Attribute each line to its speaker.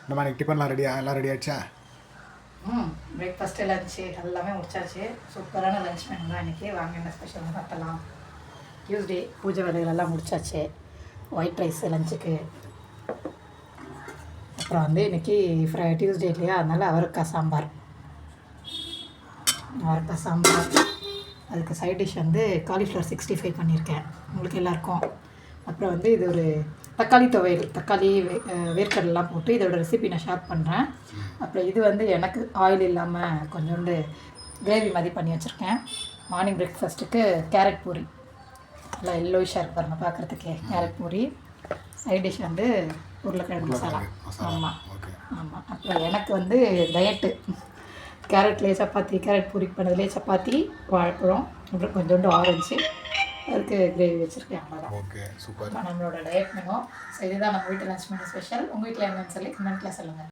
Speaker 1: நம்ம இன்னைக்கு டிஃபன்லாம் எல்லாம் ரெடி ஆயிடுச்சா?
Speaker 2: பிரேக்ஃபாஸ்ட்டு லஞ்சு எல்லாமே முடிச்சாச்சு. சூப்பரான லஞ்ச் மெனு தான் இன்றைக்கி. வாங்க என்ன ஸ்பெஷல்னு பார்த்தலாம். டியூஸ்டே பூஜை வேலைகள் எல்லாம் முடிச்சாச்சு. ஒயிட் ரைஸ் லஞ்சுக்கு. அப்புறம் வந்து இன்றைக்கி டியூஸ்டே இல்லையா, அதனால் அவரைக்காய் சாம்பார். அதுக்கு சைட் டிஷ் வந்து காலிஃப்ளவர் 65 பண்ணியிருக்கேன் உங்களுக்கு எல்லாருக்கும். அப்புறம் வந்து இது ஒரு தக்காளி துவையல், தக்காளி வேர்க்கடலாம் போட்டு இதோட ரெசிபி நான் ஷேர் பண்ணுறேன். அப்புறம் இது வந்து எனக்கு ஆயில் இல்லாமல் கொஞ்சோண்டு கிரேவி மாதிரி பண்ணி வச்சுருக்கேன். மார்னிங் பிரேக்ஃபாஸ்ட்டுக்கு கேரட் பூரி, நல்லா எல்லோயிஷாக இருக்கு பாருங்கள் பார்க்குறதுக்கே. கேரட் பூரி. சைட் டிஷ் வந்து உருளைக்கிழங்கு மசாலா. ஆமாம். அப்புறம் எனக்கு வந்து டயட்டு கேரட்லேயே சப்பாத்தி, கேரட் பூரி பண்ணதுலேயே சப்பாத்தி, வாழைப்பழம், அப்புறம் கொஞ்சோண்டு ஆரஞ்சு, அதுக்கு கிரேவி வச்சுருக்கேன். அவ்வளோதான்.
Speaker 1: Okay, super.
Speaker 2: நம்மளோட டயட் மெனு. ஸோ இதுதான் நம்ம வீட்டு லஞ்ச் மெனு ஸ்பெஷல். உங்கள் வீட்டில் என்னன்னு சொல்லி கமெண்ட்டில் சொல்லுங்கள்.